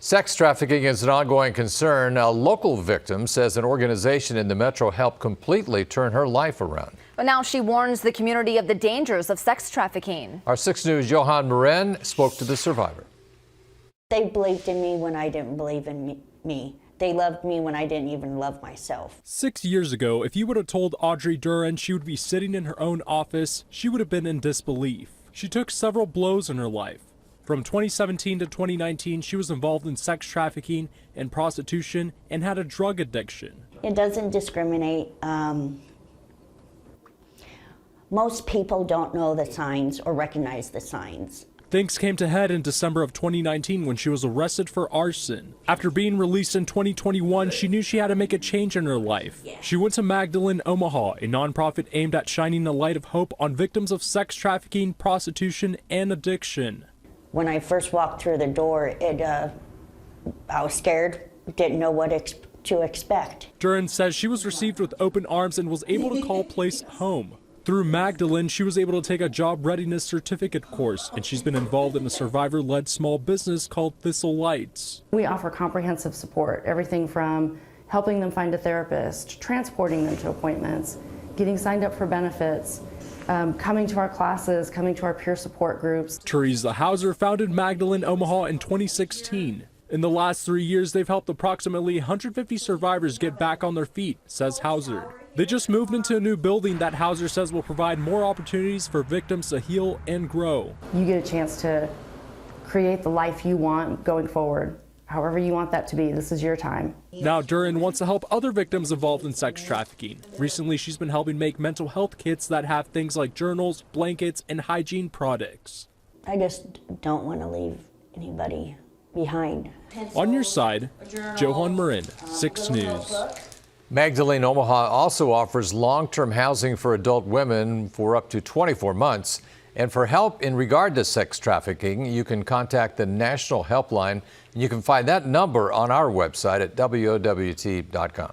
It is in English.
Sex trafficking is an ongoing concern. A local victim says an organization in the metro helped completely turn her life around. But now she warns the community of the dangers of sex trafficking. Our 6 News' Johan Marin spoke to the survivor. They believed in me when I didn't believe in me. They loved me when I didn't even love myself. 6 years ago, if you would have told Audrey Duran she would be sitting in her own office, she would have been in disbelief. She took several blows in her life. From 2017 to 2019, she was involved in sex trafficking and prostitution and had a drug addiction. It doesn't discriminate. Most people don't know the signs or recognize the signs. Things came to head in December of 2019 when she was arrested for arson. After being released in 2021, she knew she had to make a change in her life. She went to Magdalene, Omaha, a nonprofit aimed at shining a light of hope on victims of sex trafficking, prostitution, and addiction. When I first walked through the door, I was scared, didn't know what to expect. Duran says she was received with open arms and was able to call place home. Through Magdalene, she was able to take a job readiness certificate course, and she's been involved in a survivor-led small business called Thistle Lights. We offer comprehensive support, everything from helping them find a therapist, transporting them to appointments, getting signed up for benefits, coming to our classes, coming to our peer support groups. Teresa Hauser founded Magdalene Omaha in 2016. In the last 3 years, they've helped approximately 150 survivors get back on their feet, says Hauser. They just moved into a new building that Hauser says will provide more opportunities for victims to heal and grow. You get a chance to create the life you want going forward. However you want that to be, this is your time. Now Duran wants to help other victims involved in sex trafficking. Recently, she's been helping make mental health kits that have things like journals, blankets, and hygiene products. I just don't want to leave anybody behind. On your side, Johan Marin, 6 News. Magdalene Omaha also offers long-term housing for adult women for up to 24 months. And for help in regard to sex trafficking, you can contact the National Helpline. And you can find that number on our website at WOWT.com.